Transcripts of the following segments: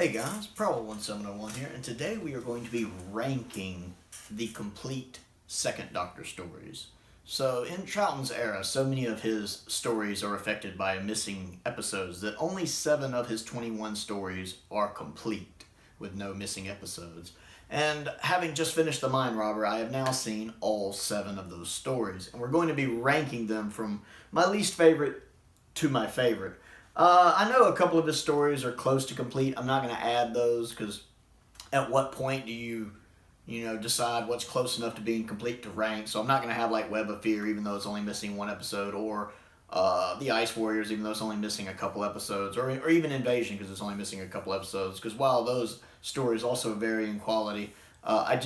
Hey guys, Prowl1701 here, and today we are going to be ranking the complete Second Doctor stories. So, in Troughton's era, so many of his stories are affected by missing episodes that only 7 of his 21 stories are complete, with no missing episodes. And having just finished The Mind Robber, I have now seen all 7 of those stories, and we're going to be ranking them from my least favorite to my favorite. I know a couple of his stories are close to complete. I'm not going to add those because at what point do you decide what's close enough to being complete to rank? So I'm not going to have like Web of Fear, even though it's only missing 1 episode, or the Ice Warriors, even though it's only missing a couple episodes, or even Invasion because it's only missing a couple episodes. Because while those stories also vary in quality, I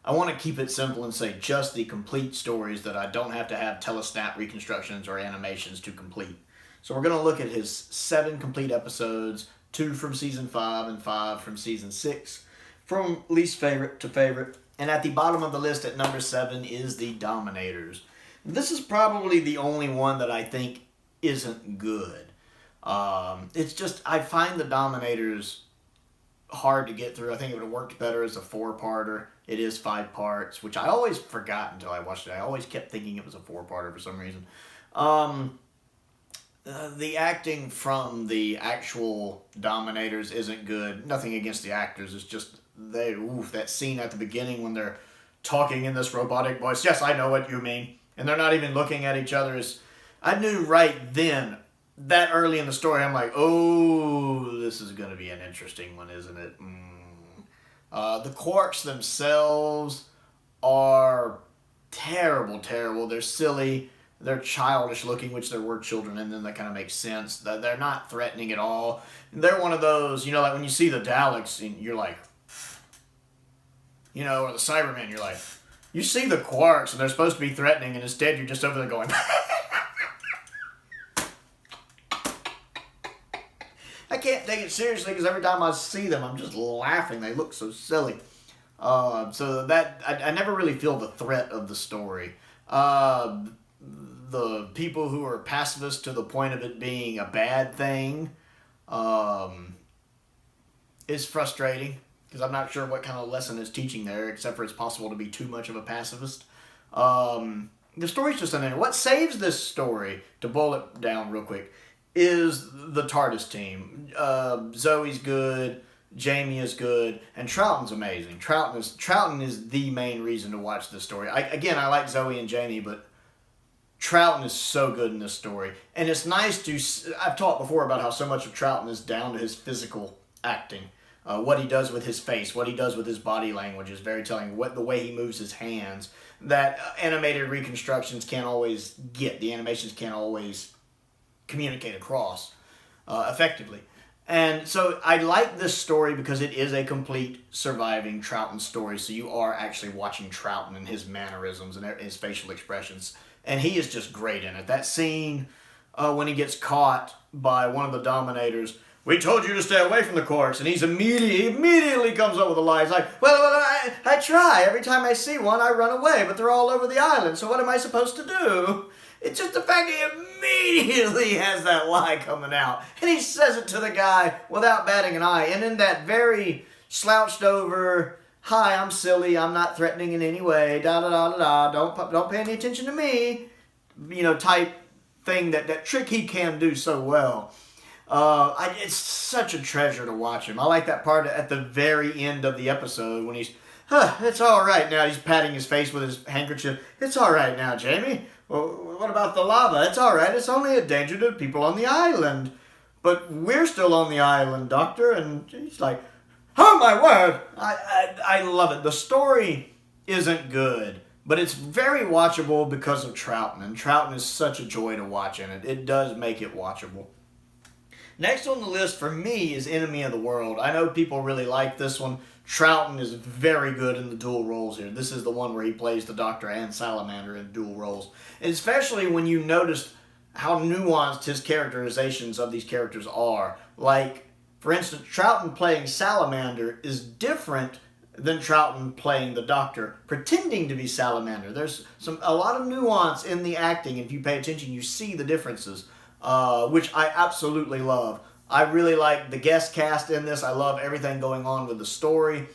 want to keep it simple and say just the complete stories that I don't have to have telesnap reconstructions or animations to complete. So we're going to look at his 7 complete episodes, 2 from Season 5 and 5 from Season 6, from least favorite to favorite. And at the bottom of the list at number 7 is the Dominators. This is probably the only one that I think isn't good. It's just, I find the Dominators hard to get through. I think it would have worked better as a 4-parter. It is 5 parts, which I always forgot until I watched it. I always kept thinking it was a 4-parter for some reason. The acting from the actual Dominators isn't good. Nothing against the actors. It's just that scene at the beginning when they're talking in this robotic voice. Yes, I know what you mean. And they're not even looking at each other. I knew right then, that early in the story, I'm like, oh, this is going to be an interesting one, isn't it? The Quarks themselves are terrible. They're silly. They're childish looking, which there were children in them. That kind of makes sense. They're not threatening at all. They're one of those, like when you see the Daleks, and you're like, or the Cybermen, you're like, you see the Quarks, and they're supposed to be threatening, and instead you're just over there going, I can't take it seriously because every time I see them, I'm just laughing. They look so silly. So that, I never really feel the threat of the story. The people who are pacifists to the point of it being a bad thing is frustrating because I'm not sure what kind of lesson it's teaching there, except for it's possible to be too much of a pacifist. The story's just an What saves this story, to boil it down real quick, is the Tardis team. Zoe's good, Jamie is good, and Troughton's amazing. Troughton is the main reason to watch this story. I like Zoe and Jamie, but Troughton is so good in this story. And it's nice I've talked before about how so much of Troughton is down to his physical acting. What he does with his face, what he does with his body language is very telling. The way he moves his hands, that animated reconstructions can't always get. The animations can't always communicate across effectively. And so I like this story because it is a complete surviving Troughton story. So you are actually watching Troughton and his mannerisms and his facial expressions. And he is just great in it. That scene when he gets caught by one of the Dominators, we told you to stay away from the Quarks, and he immediately comes up with a lie. He's like, well, I try. Every time I see one, I run away, but they're all over the island, so what am I supposed to do? It's just the fact that he immediately has that lie coming out. And he says it to the guy without batting an eye. And in that very slouched over, hi, I'm silly, I'm not threatening in any way, don't pay any attention to me, type thing, that trick he can do so well. It's such a treasure to watch him. I like that part at the very end of the episode when he's, it's all right now. He's patting his face with his handkerchief. It's all right now, Jamie. Well, what about the lava? It's all right. It's only a danger to people on the island. But we're still on the island, Doctor. And he's like, oh my word! I love it. The story isn't good, but it's very watchable because of Troughton. And Troughton is such a joy to watch in it. It does make it watchable. Next on the list for me is Enemy of the World. I know people really like this one. Troughton is very good in the dual roles here. This is the one where he plays the Doctor and Salamander in dual roles. And especially when you notice how nuanced his characterizations of these characters are. Like, for instance, Troughton playing Salamander is different than Troughton playing the Doctor, pretending to be Salamander. There's a lot of nuance in the acting. If you pay attention, you see the differences, which I absolutely love. I really like the guest cast in this. I love everything going on with the story.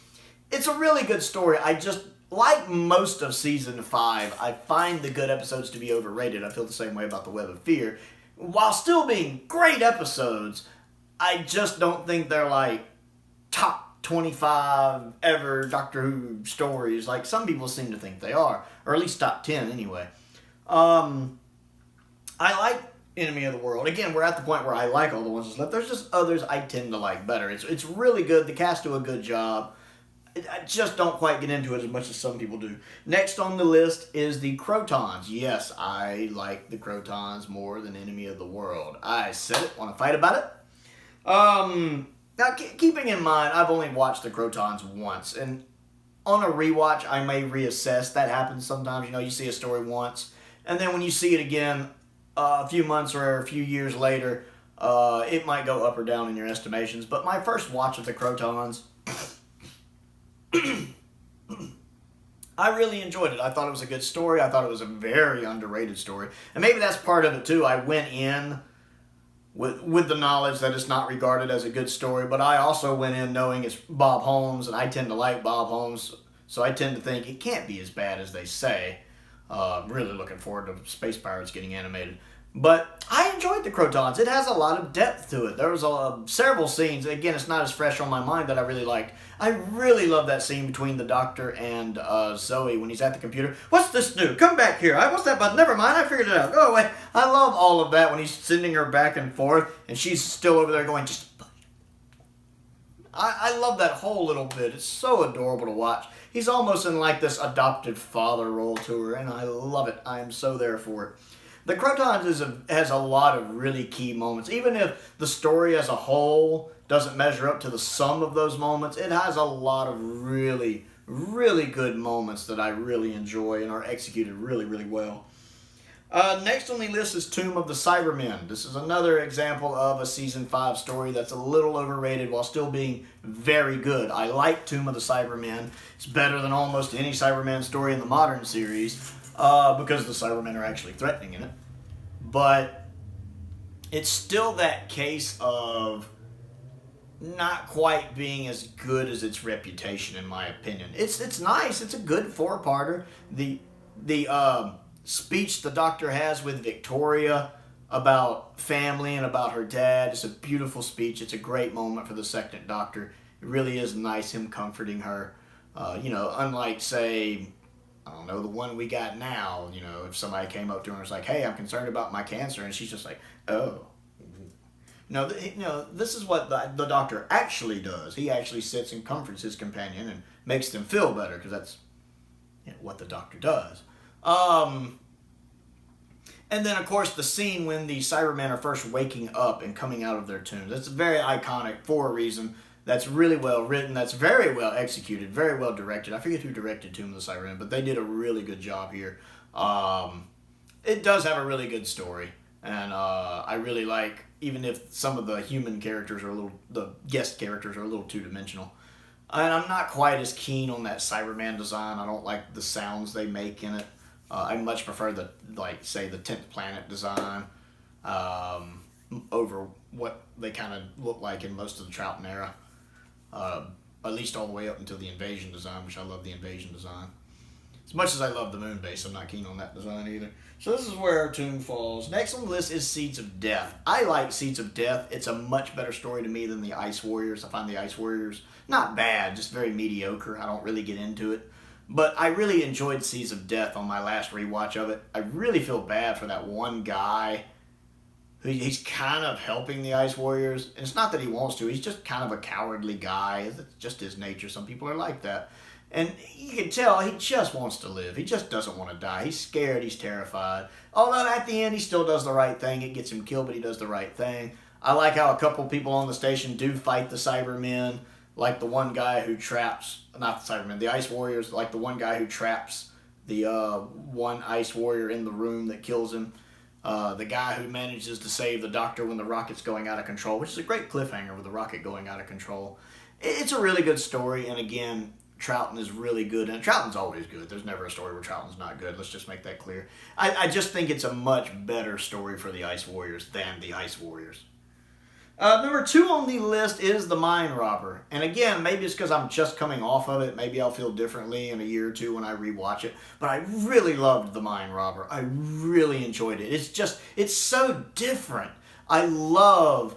It's a really good story. I just, like most of Season 5, I find the good episodes to be overrated. I feel the same way about The Web of Fear. While still being great episodes, I just don't think they're like top 25 ever Doctor Who stories like some people seem to think they are. Or at least top 10 anyway. I like Enemy of the World. Again, we're at the point where I like all the ones that's left. There's just others I tend to like better. It's really good. The cast do a good job. I just don't quite get into it as much as some people do. Next on the list is the Crotons. Yes, I like the Crotons more than Enemy of the World. I said it. Want to fight about it? Now, keeping in mind, I've only watched the Crotons once, and on a rewatch, I may reassess. That happens sometimes. You know, you see a story once, and then when you see it again a few months or a few years later, it might go up or down in your estimations. But my first watch of the Crotons, I really enjoyed it. I thought it was a good story. I thought it was a very underrated story. And maybe that's part of it, too. I went in with the knowledge that it's not regarded as a good story, but I also went in knowing it's Bob Holmes, and I tend to like Bob Holmes, so I tend to think it can't be as bad as they say. Really looking forward to Space Pirates getting animated. But I enjoyed the Crotons. It has a lot of depth to it. There was several scenes. Again, it's not as fresh on my mind that I really liked. I really love that scene between the Doctor and Zoe when he's at the computer. What's this new? Come back here. What's that button? Never mind. I figured it out. Go away. I love all of that when he's sending her back and forth and she's still over there going, just... I love that whole little bit. It's so adorable to watch. He's almost in like this adopted father role to her, and I love it. I am so there for it. The Crotons has a lot of really key moments. Even if the story as a whole doesn't measure up to the sum of those moments, it has a lot of really, really good moments that I really enjoy and are executed really, really well. Next on the list is Tomb of the Cybermen. This is another example of a Season 5 story that's a little overrated while still being very good. I like Tomb of the Cybermen. It's better than almost any Cybermen story in the modern series because the Cybermen are actually threatening in it. But it's still that case of not quite being as good as its reputation, in my opinion. It's nice. It's a good four-parter. The speech the Doctor has with Victoria about family and about her dad. It's a beautiful speech. It's a great moment for the second Doctor. It really is nice, him comforting her. Unlike, say, I don't know, the one we got now, if somebody came up to her and was like, hey, I'm concerned about my cancer, and she's just like, oh. This is what the Doctor actually does. He actually sits and comforts his companion and makes them feel better, because that's what the Doctor does. And then, of course, the scene when the Cybermen are first waking up and coming out of their tombs. That's very iconic for a reason. That's really well written. That's very well executed. Very well directed. I forget who directed Tomb of the Cybermen, but they did a really good job here. It does have a really good story. And I really like, even if some of the human characters are the guest characters are a little two-dimensional. And I'm not quite as keen on that Cyberman design. I don't like the sounds they make in it. I much prefer the 10th Planet design over what they kind of look like in most of the Troughton era. At least all the way up until the Invasion design, which I love the Invasion design. As much as I love the Moon Base, I'm not keen on that design either. So this is where our tomb falls. Next on the list is Seeds of Death. I like Seeds of Death. It's a much better story to me than the Ice Warriors. I find the Ice Warriors not bad, just very mediocre. I don't really get into it. But I really enjoyed Seeds of Death on my last rewatch of it. I really feel bad for that one guy who he's kind of helping the Ice Warriors. And it's not that he wants to. He's just kind of a cowardly guy. It's just his nature. Some people are like that. And you can tell he just wants to live. He just doesn't want to die. He's scared. He's terrified. Although at the end he still does the right thing. It gets him killed, but he does the right thing. I like how a couple people on the station do fight the Cybermen. Like the one guy who traps, not the Cybermen, the Ice Warriors, like the one guy who traps the one Ice Warrior in the room that kills him. The guy who manages to save the Doctor when the rocket's going out of control, which is a great cliffhanger with the rocket going out of control. It's a really good story, and again, Troughton is really good, and Troughton's always good. There's never a story where Troughton's not good. Let's just make that clear. I just think it's a much better story for the Ice Warriors than the Ice Warriors. Number 2 on the list is The Mind Robber. And again, maybe it's because I'm just coming off of it. Maybe I'll feel differently in a year or two when I rewatch it. But I really loved The Mind Robber. I really enjoyed it. It's so different. I love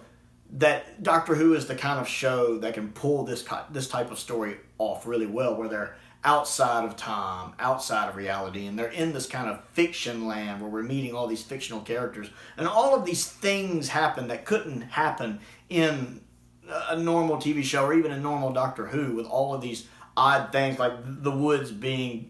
that Doctor Who is the kind of show that can pull this type of story off really well, where they're outside of time, outside of reality, and they're in this kind of fiction land where we're meeting all these fictional characters, and all of these things happen that couldn't happen in a normal TV show or even a normal Doctor Who, with all of these odd things like the woods being,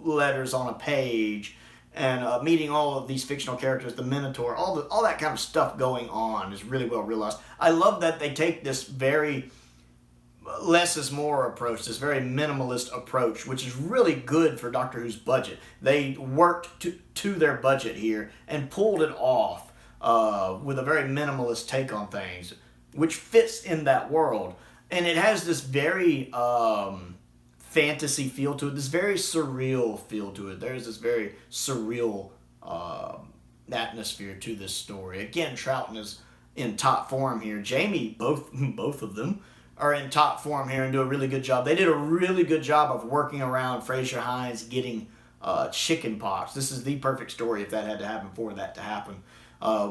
letters on a page, and meeting all of these fictional characters, the Minotaur, all that kind of stuff going on is really well realized. I love that they take this very less is more approach, this very minimalist approach, which is really good for Doctor Who's budget. They worked to their budget here and pulled it off with a very minimalist take on things, which fits in that world. And it has this very fantasy feel to it, this very surreal feel to it. There's this very surreal atmosphere to this story. Again, Troughton is in top form here. Jamie, both of them are in top form here and do a really good job. They did a really good job of working around Fraser Hines getting chicken pox. This is the perfect story if that had to happen for that to happen.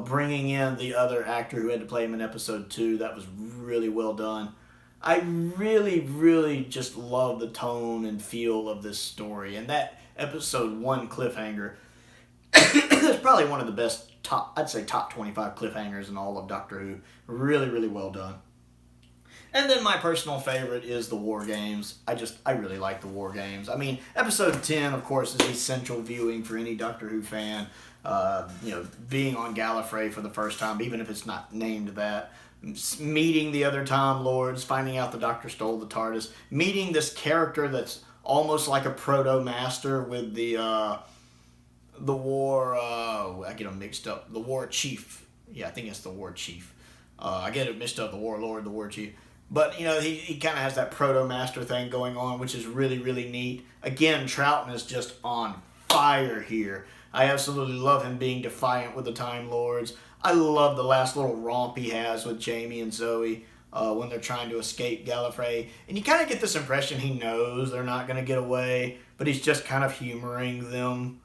Bringing in the other actor who had to play him in episode 2, that was really well done. I really, really just love the tone and feel of this story. And that episode 1 cliffhanger is probably one of the best, I'd say top 25 cliffhangers in all of Doctor Who. Really, really well done. And then my personal favorite is the War Games. I really like the War Games. I mean, episode 10, of course, is essential viewing for any Doctor Who fan. Being on Gallifrey for the first time, even if it's not named that. Meeting the other Time Lords, finding out the Doctor stole the TARDIS. Meeting this character that's almost like a proto-master with the War... I get them mixed up. The War Chief. Yeah, I think it's the War Chief. I get it mixed up. The Warlord, the War Chief. But, he kind of has that proto-master thing going on, which is really, really neat. Again, Troughton is just on fire here. I absolutely love him being defiant with the Time Lords. I love the last little romp he has with Jamie and Zoe when they're trying to escape Gallifrey. And you kind of get this impression he knows they're not going to get away, but he's just kind of humoring them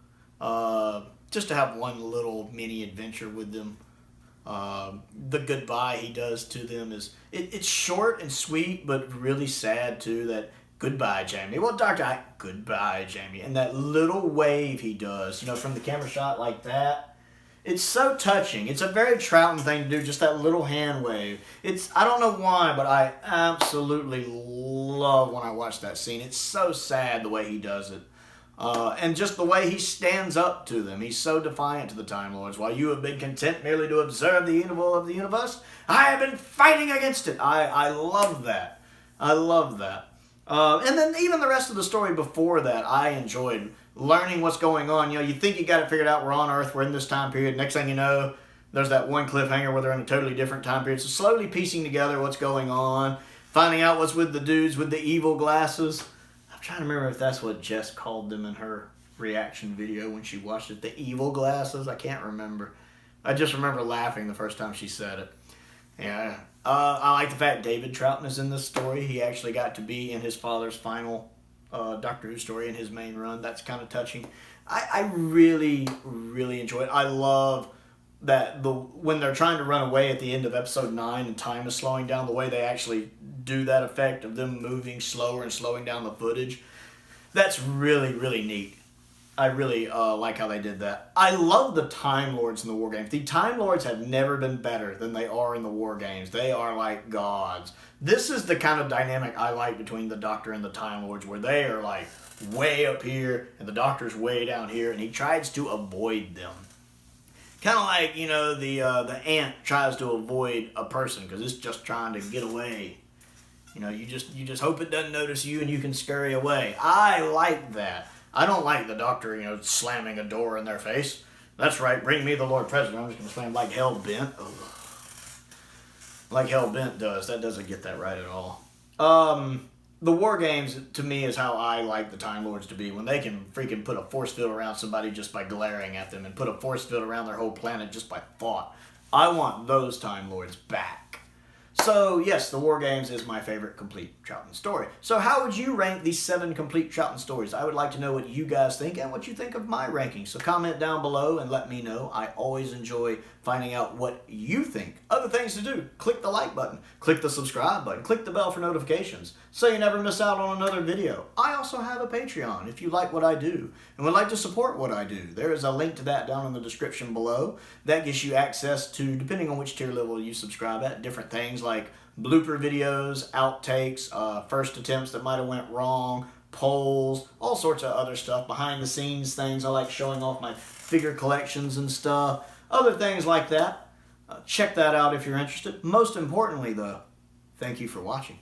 just to have one little mini adventure with them. The goodbye he does to them is it's short and sweet, but really sad too. That goodbye, Jamie. Well, Doctor, goodbye, Jamie, and that little wave he does, from the camera shot like that. It's so touching. It's a very Troughton thing to do, just that little hand wave. I don't know why, but I absolutely love when I watch that scene. It's so sad the way he does it. And just the way he stands up to them. He's so defiant to the Time Lords. While you have been content merely to observe the evil of the universe, I have been fighting against it. I love that. I love that. And then even the rest of the story before that, I enjoyed learning what's going on. You think you got it figured out. We're on Earth. We're in this time period. Next thing you know, there's that one cliffhanger where they're in a totally different time period. So slowly piecing together what's going on, finding out what's with the dudes with the evil glasses. I'm trying to remember if that's what Jess called them in her reaction video when she watched it. The evil glasses? I can't remember. I just remember laughing the first time she said it. Yeah. I like the fact David Troughton is in this story. He actually got to be in his father's final Doctor Who story in his main run. That's kind of touching. I really, really enjoy it. I love that when they're trying to run away at the end of episode 9 and time is slowing down, the way they actually do that effect of them moving slower and slowing down the footage, that's really, really neat. I really like how they did that. I love the Time Lords in the War Games. The Time Lords have never been better than they are in the War Games. They are like gods. This is the kind of dynamic I like between the Doctor and the Time Lords, where they are like way up here and the Doctor's way down here, and he tries to avoid them. Kind of like, the ant tries to avoid a person because it's just trying to get away. You just hope it doesn't notice you and you can scurry away. I like that. I don't like the Doctor, slamming a door in their face. That's right, bring me the Lord President. I'm just going to slam like hell bent. Ugh. Like hell bent does. That doesn't get that right at all. The War Games, to me, is how I like the Time Lords to be. When they can freaking put a force field around somebody just by glaring at them and put a force field around their whole planet just by thought. I want those Time Lords back. So, yes, the War Games is my favorite complete Troughton story. So how would you rank these 7 complete Troughton stories? I would like to know what you guys think and what you think of my ranking. So comment down below and let me know. I always enjoy finding out what you think. Other things to do, click the like button, click the subscribe button, click the bell for notifications so you never miss out on another video. I also have a Patreon if you like what I do and would like to support what I do. There is a link to that down in the description below. That gives you access to, depending on which tier level you subscribe at, different things like blooper videos, outtakes, first attempts that might have went wrong, polls, all sorts of other stuff, behind the scenes things. I like showing off my figure collections and stuff, other things like that. Check that out if you're interested. Most importantly though, thank you for watching.